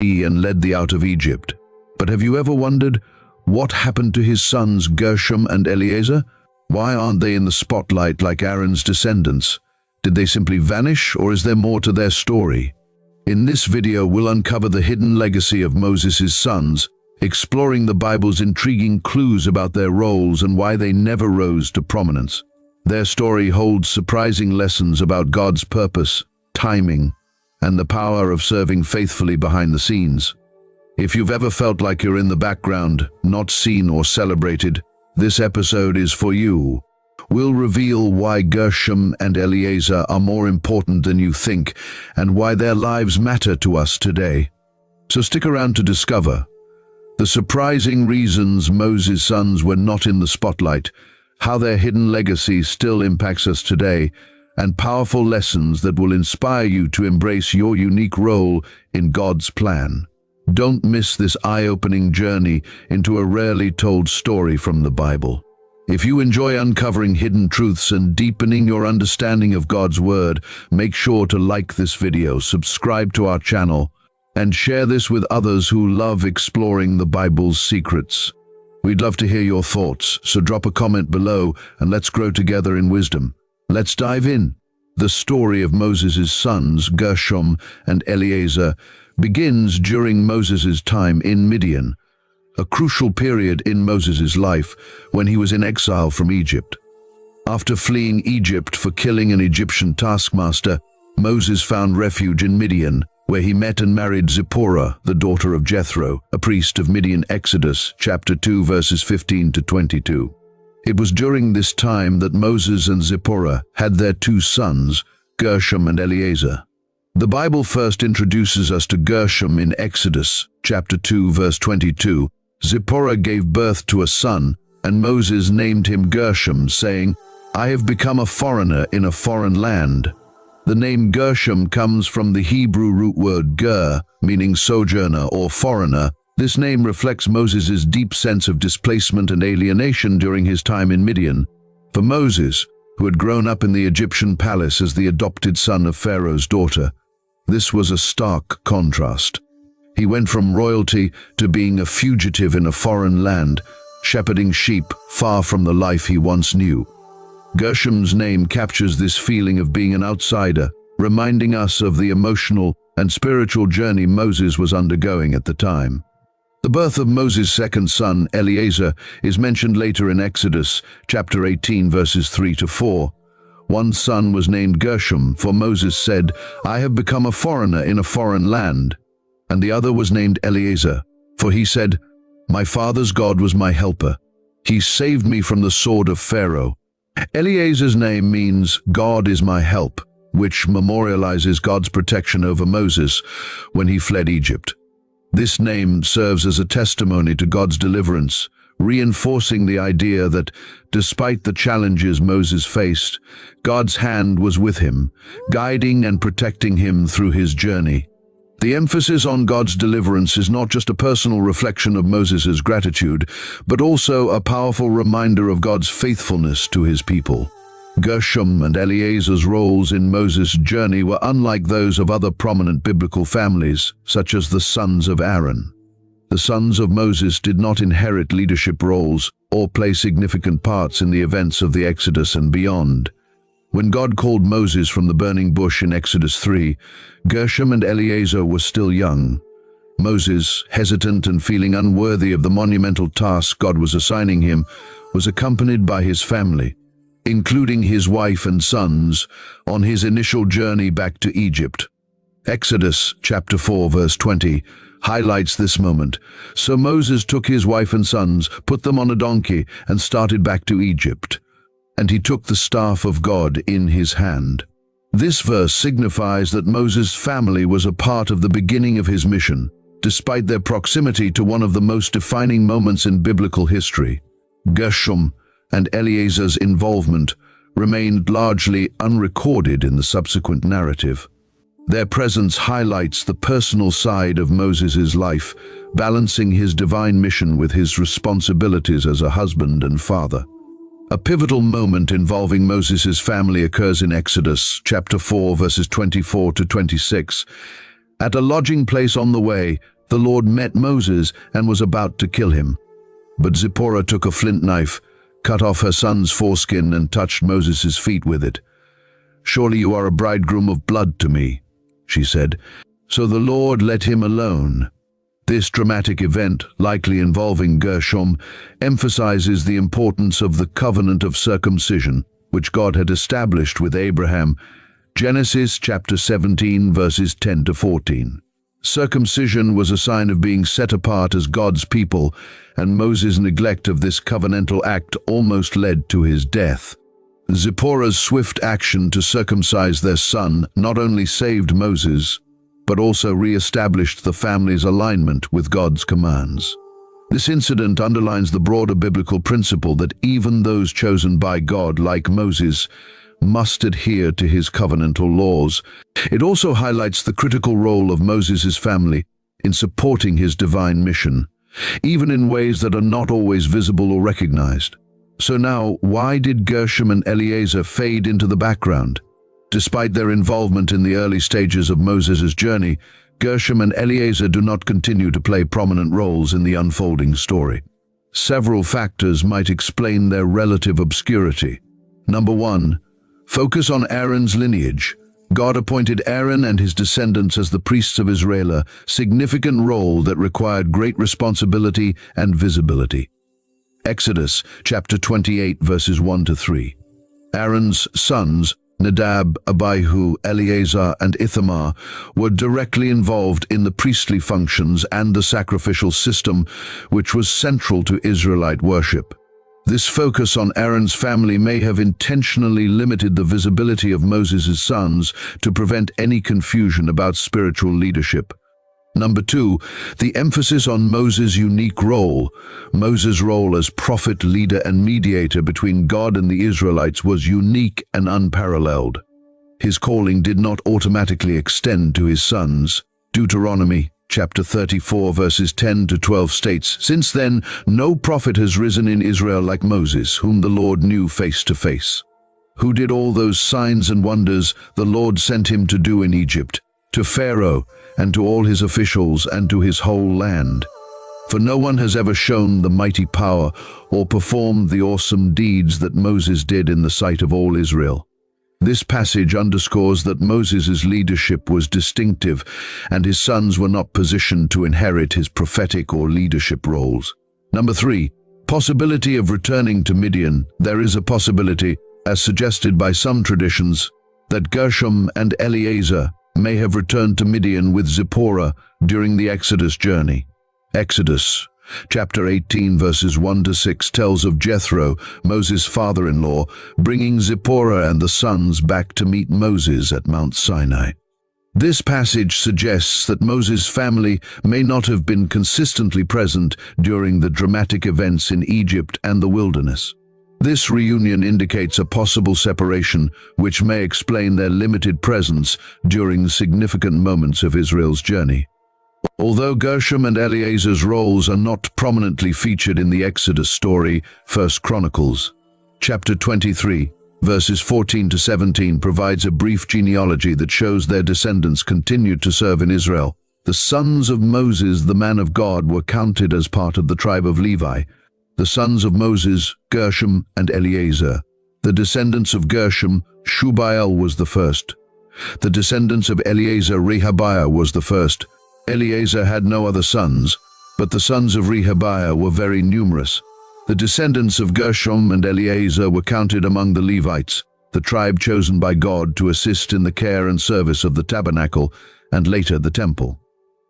and led thee out of Egypt. But have you ever wondered what happened to his sons Gershom and Eleazar? Why aren't they in the spotlight like Aaron's descendants? Did they simply vanish, or is there more to their story? In this video, we'll uncover the hidden legacy of Moses' sons, exploring the Bible's intriguing clues about their roles and why they never rose to prominence. Their story holds surprising lessons about God's purpose, timing, and the power of serving faithfully behind the scenes. If you've ever felt like you're in the background, not seen or celebrated, this episode is for you. We'll reveal why Gershom and Eleazar are more important than you think and why their lives matter to us today. So stick around to discover the surprising reasons Moses' sons were not in the spotlight, how their hidden legacy still impacts us today, and powerful lessons that will inspire you to embrace your unique role in God's plan. Don't miss this eye-opening journey into a rarely told story from the Bible. If you enjoy uncovering hidden truths and deepening your understanding of God's Word, make sure to like this video, subscribe to our channel, and share this with others who love exploring the Bible's secrets. We'd love to hear your thoughts, so drop a comment below and let's grow together in wisdom. Let's dive in. The story of Moses' sons, Gershom and Eleazar, begins during Moses' time in Midian, a crucial period in Moses' life when he was in exile from Egypt. After fleeing Egypt for killing an Egyptian taskmaster, Moses found refuge in Midian, where he met and married Zipporah, the daughter of Jethro, a priest of Midian. Exodus chapter 2 verses 15 to 22. It was during this time that Moses and Zipporah had their two sons, Gershom and Eleazar. The Bible first introduces us to Gershom in Exodus chapter 2 verse 22. Zipporah gave birth to a son, and Moses named him Gershom, saying, "I have become a foreigner in a foreign land." The name Gershom comes from the Hebrew root word ger, meaning sojourner or foreigner. This name reflects Moses' deep sense of displacement and alienation during his time in Midian. For Moses, who had grown up in the Egyptian palace as the adopted son of Pharaoh's daughter, this was a stark contrast. He went from royalty to being a fugitive in a foreign land, shepherding sheep far from the life he once knew. Gershom's name captures this feeling of being an outsider, reminding us of the emotional and spiritual journey Moses was undergoing at the time. The birth of Moses' second son, Eleazar, is mentioned later in Exodus chapter 18 verses 3 to 4. One son was named Gershom, for Moses said, "I have become a foreigner in a foreign land." And the other was named Eleazar, for he said, "My father's God was my helper. He saved me from the sword of Pharaoh." Eleazar's name means "God is my help," which memorializes God's protection over Moses when he fled Egypt. This name serves as a testimony to God's deliverance, reinforcing the idea that, despite the challenges Moses faced, God's hand was with him, guiding and protecting him through his journey. The emphasis on God's deliverance is not just a personal reflection of Moses' gratitude, but also a powerful reminder of God's faithfulness to his people. Gershom and Eleazar's roles in Moses' journey were unlike those of other prominent biblical families, such as the sons of Aaron. The sons of Moses did not inherit leadership roles or play significant parts in the events of the Exodus and beyond. When God called Moses from the burning bush in Exodus 3, Gershom and Eleazar were still young. Moses, hesitant and feeling unworthy of the monumental task God was assigning him, was accompanied by his family, including his wife and sons, on his initial journey back to Egypt. Exodus chapter 4 verse 20 highlights this moment. So Moses took his wife and sons, put them on a donkey, and started back to Egypt. And he took the staff of God in his hand. This verse signifies that Moses' family was a part of the beginning of his mission, despite their proximity to one of the most defining moments in biblical history. Gershom and Eleazar's involvement remained largely unrecorded in the subsequent narrative. Their presence highlights the personal side of Moses' life, balancing his divine mission with his responsibilities as a husband and father. A pivotal moment involving Moses' family occurs in Exodus chapter 4 verses 24 to 26. At a lodging place on the way, the Lord met Moses and was about to kill him. But Zipporah took a flint knife, cut off her son's foreskin and touched Moses' feet with it. "Surely you are a bridegroom of blood to me," she said. So the Lord let him alone. This dramatic event, likely involving Gershom, emphasizes the importance of the covenant of circumcision, which God had established with Abraham. Genesis chapter 17, verses 10 to 14. Circumcision was a sign of being set apart as God's people, and Moses' neglect of this covenantal act almost led to his death. Zipporah's swift action to circumcise their son not only saved Moses, but also re-established the family's alignment with God's commands. This incident underlines the broader biblical principle that even those chosen by God, like Moses, must adhere to his covenantal laws. It also highlights the critical role of Moses' family in supporting his divine mission, even in ways that are not always visible or recognized. So now, why did Gershom and Eleazar fade into the background? Despite their involvement in the early stages of Moses' journey, Gershom and Eleazar do not continue to play prominent roles in the unfolding story. Several factors might explain their relative obscurity. Number 1. Focus on Aaron's lineage. God appointed Aaron and his descendants as the priests of Israel, a significant role that required great responsibility and visibility. Exodus chapter 28, verses 1 to 3. Aaron's sons, Nadab, Abihu, Eleazar, and Ithamar, were directly involved in the priestly functions and the sacrificial system, which was central to Israelite worship. This focus on Aaron's family may have intentionally limited the visibility of Moses' sons to prevent any confusion about spiritual leadership. Number 2, the emphasis on Moses' unique role. Moses' role as prophet, leader, and mediator between God and the Israelites was unique and unparalleled. His calling did not automatically extend to his sons. Deuteronomy chapter 34, verses 10 to 12 states, "Since then, no prophet has risen in Israel like Moses, whom the Lord knew face to face, who did all those signs and wonders the Lord sent him to do in Egypt, to Pharaoh, and to all his officials, and to his whole land. For no one has ever shown the mighty power or performed the awesome deeds that Moses did in the sight of all Israel." This passage underscores that Moses' leadership was distinctive, and his sons were not positioned to inherit his prophetic or leadership roles. Number 3, possibility of returning to Midian. There is a possibility, as suggested by some traditions, that Gershom and Eleazar may have returned to Midian with Zipporah during the Exodus journey. Exodus chapter 18, verses 1 to 6 tells of Jethro, Moses' father-in-law, bringing Zipporah and the sons back to meet Moses at Mount Sinai. This passage suggests that Moses' family may not have been consistently present during the dramatic events in Egypt and the wilderness. This reunion indicates a possible separation, which may explain their limited presence during significant moments of Israel's journey. Although Gershom and Eleazar's roles are not prominently featured in the Exodus story, 1 Chronicles chapter 23, verses 14 to 17 provides a brief genealogy that shows their descendants continued to serve in Israel. The sons of Moses, the man of God, were counted as part of the tribe of Levi. The sons of Moses, Gershom and Eleazar. The descendants of Gershom, Shubael was the first. The descendants of Eleazar, Rehabiah was the first. Eleazar had no other sons, but the sons of Rehabiah were very numerous. The descendants of Gershom and Eleazar were counted among the Levites, the tribe chosen by God to assist in the care and service of the tabernacle and later the temple.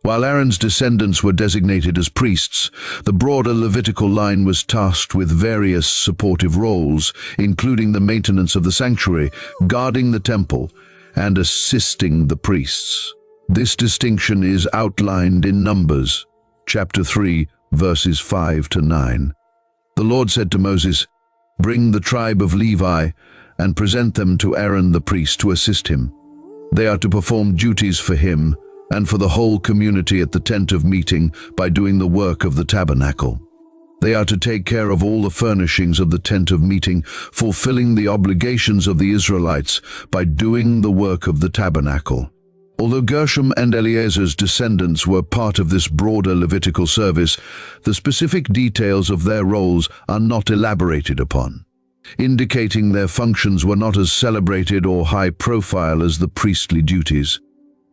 While Aaron's descendants were designated as priests, the broader Levitical line was tasked with various supportive roles, including the maintenance of the sanctuary, guarding the temple, and assisting the priests. This distinction is outlined in Numbers, chapter 3, verses 5 to 9. The Lord said to Moses, "Bring the tribe of Levi and present them to Aaron the priest to assist him. They are to perform duties for him and for the whole community at the tent of meeting by doing the work of the tabernacle. They are to take care of all the furnishings of the tent of meeting, fulfilling the obligations of the Israelites by doing the work of the tabernacle. Although Gershom and Eleazar's descendants were part of this broader Levitical service, the specific details of their roles are not elaborated upon, indicating their functions were not as celebrated or high-profile as the priestly duties.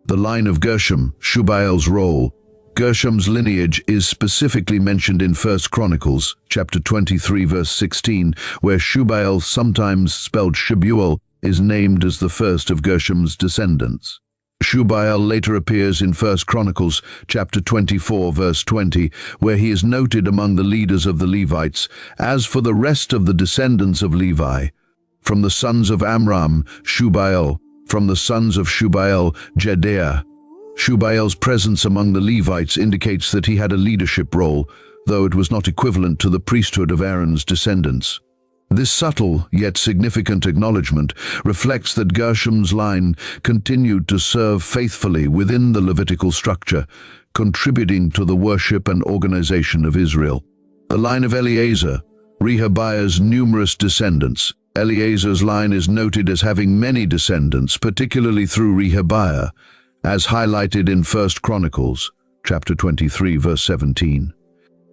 The line of Gershom, Shubael's role. Gershom's lineage is specifically mentioned in 1 Chronicles, chapter 23, verse 16, where Shubael, sometimes spelled Shebuel, is named as the first of Gershom's descendants. Shubael later appears in 1 Chronicles, chapter 24, verse 20, where he is noted among the leaders of the Levites. As for the rest of the descendants of Levi, from the sons of Amram, Shubael; from the sons of Shubael, Jehdeiah. Shubael's presence among the Levites indicates that he had a leadership role, though it was not equivalent to the priesthood of Aaron's descendants. This subtle yet significant acknowledgement reflects that Gershom's line continued to serve faithfully within the Levitical structure, contributing to the worship and organization of Israel. The line of Eleazar, Rehabiah's numerous descendants. Eleazar's line is noted as having many descendants, particularly through Rehabiah, as highlighted in 1 Chronicles, chapter 23, verse 17.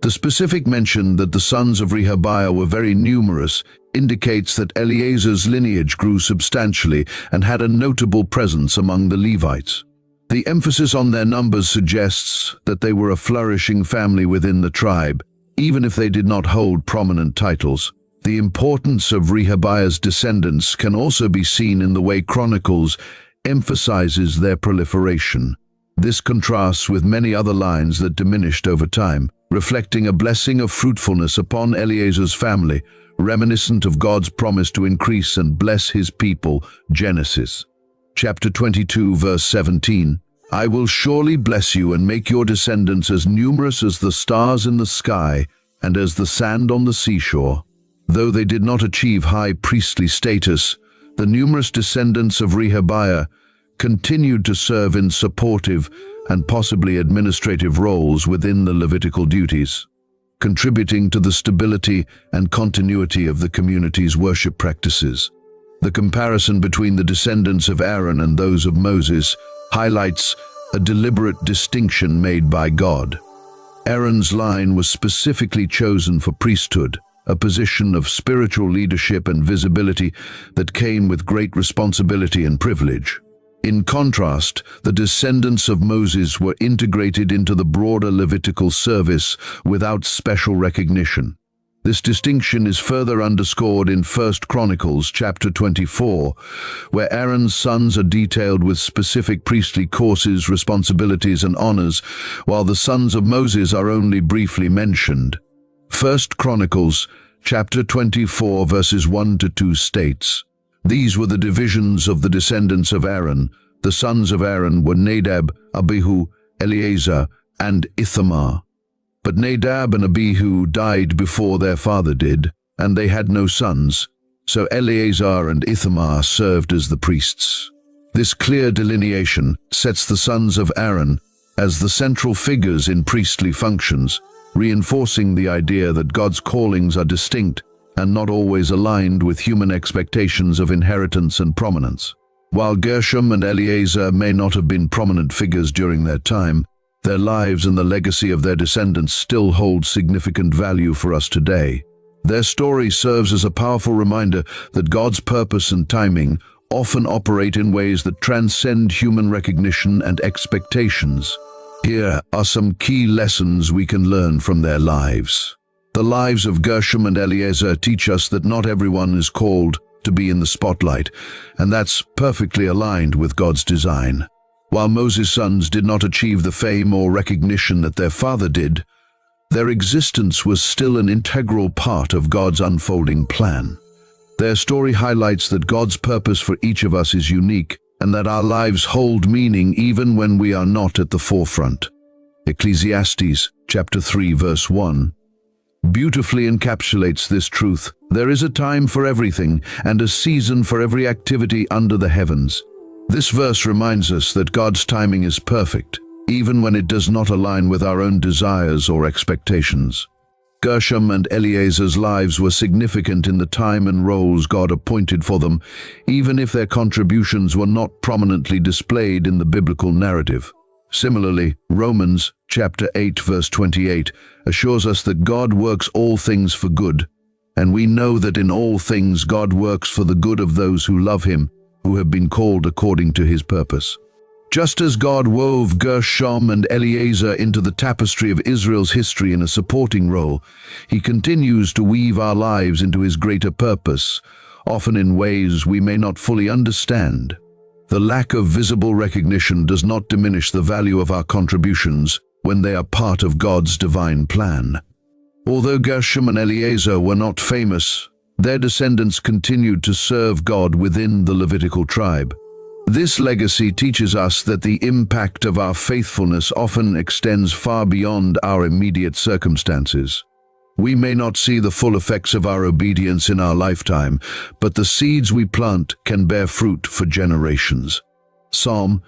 The specific mention that the sons of Rehabiah were very numerous indicates that Eleazar's lineage grew substantially and had a notable presence among the Levites. The emphasis on their numbers suggests that they were a flourishing family within the tribe, even if they did not hold prominent titles. The importance of Rehabiah's descendants can also be seen in the way Chronicles emphasizes their proliferation. This contrasts with many other lines that diminished over time, reflecting a blessing of fruitfulness upon Eleazar's family, reminiscent of God's promise to increase and bless his people. Genesis chapter 22, verse 17. I will surely bless you and make your descendants as numerous as the stars in the sky and as the sand on the seashore. Though they did not achieve high priestly status, the numerous descendants of Rehabiah continued to serve in supportive and possibly administrative roles within the Levitical duties, contributing to the stability and continuity of the community's worship practices. The comparison between the descendants of Aaron and those of Moses highlights a deliberate distinction made by God. Aaron's line was specifically chosen for priesthood, a position of spiritual leadership and visibility that came with great responsibility and privilege. In contrast, the descendants of Moses were integrated into the broader Levitical service without special recognition. This distinction is further underscored in 1 Chronicles chapter 24, where Aaron's sons are detailed with specific priestly courses, responsibilities, and honors, while the sons of Moses are only briefly mentioned. 1 Chronicles chapter 24 verses 1 to 2 states, These were the divisions of the descendants of Aaron. The sons of Aaron were Nadab, Abihu, Eleazar, and Ithamar. But Nadab and Abihu died before their father did, and they had no sons, so Eleazar and Ithamar served as the priests. This clear delineation sets the sons of Aaron as the central figures in priestly functions, reinforcing the idea that God's callings are distinct and not always aligned with human expectations of inheritance and prominence. While Gershom and Eleazar may not have been prominent figures during their time, their lives and the legacy of their descendants still hold significant value for us today. Their story serves as a powerful reminder that God's purpose and timing often operate in ways that transcend human recognition and expectations. Here are some key lessons we can learn from their lives. The lives of Gershom and Eleazar teach us that not everyone is called to be in the spotlight, and that's perfectly aligned with God's design. While Moses' sons did not achieve the fame or recognition that their father did, their existence was still an integral part of God's unfolding plan. Their story highlights that God's purpose for each of us is unique, and that our lives hold meaning even when we are not at the forefront. Ecclesiastes chapter 3 verse 1 beautifully encapsulates this truth. There is a time for everything and a season for every activity under the heavens. This verse reminds us that God's timing is perfect, even when it does not align with our own desires or expectations. Gershom and Eleazar's lives were significant in the time and roles God appointed for them, even if their contributions were not prominently displayed in the biblical narrative. Similarly, Romans chapter 8 verse 28 assures us that God works all things for good, and we know that in all things God works for the good of those who love him, who have been called according to his purpose. Just as God wove Gershom and Eleazar into the tapestry of Israel's history in a supporting role, he continues to weave our lives into his greater purpose, often in ways we may not fully understand. The lack of visible recognition does not diminish the value of our contributions when they are part of God's divine plan. Although Gershom and Eleazar were not famous, their descendants continued to serve God within the Levitical tribe. This legacy teaches us that the impact of our faithfulness often extends far beyond our immediate circumstances. We may not see the full effects of our obedience in our lifetime, but the seeds we plant can bear fruit for generations. Psalm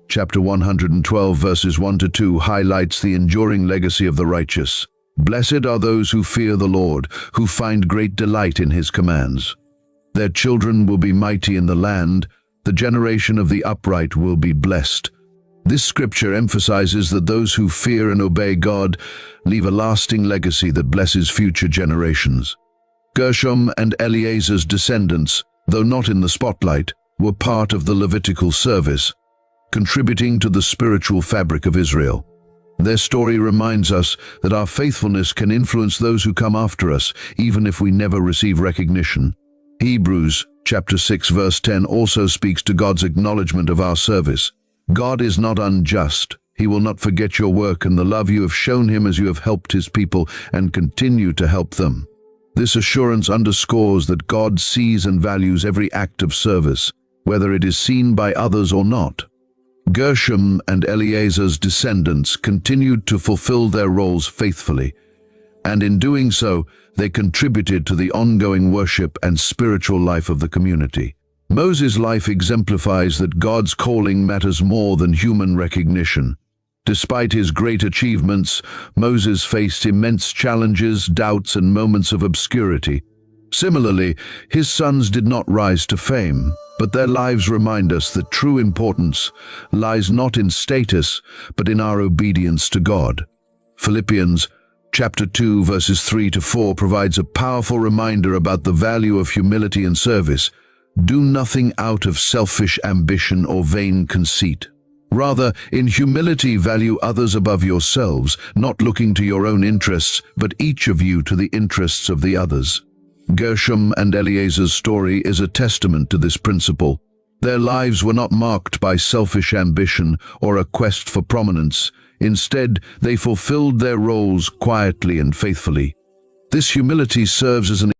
chapter 112 verses 1-2 highlights the enduring legacy of the righteous. Blessed are those who fear the Lord, who find great delight in his commands. Their children will be mighty in the land. The generation of the upright will be blessed. This scripture emphasizes that those who fear and obey God leave a lasting legacy that blesses future generations. Gershom and Eleazar's descendants, though not in the spotlight, were part of the Levitical service, contributing to the spiritual fabric of Israel. Their story reminds us that our faithfulness can influence those who come after us, even if we never receive recognition. Hebrews chapter 6 verse 10 also speaks to God's acknowledgement of our service. God is not unjust. He will not forget your work and the love you have shown him as you have helped his people and continue to help them. This assurance underscores that God sees and values every act of service, whether it is seen by others or not. Gershom and Eleazar's descendants continued to fulfill their roles faithfully, and in doing so, they contributed to the ongoing worship and spiritual life of the community. Moses' life exemplifies that God's calling matters more than human recognition. Despite his great achievements, Moses faced immense challenges, doubts, and moments of obscurity. Similarly, his sons did not rise to fame, but their lives remind us that true importance lies not in status, but in our obedience to God. Philippians chapter 2 verses 3-4 provides a powerful reminder about the value of humility and service. Do nothing out of selfish ambition or vain conceit. Rather, in humility value others above yourselves, not looking to your own interests, but each of you to the interests of the others. Gershom and Eleazar's story is a testament to this principle. Their lives were not marked by selfish ambition or a quest for prominence. Instead, they fulfilled their roles quietly and faithfully. This humility serves as an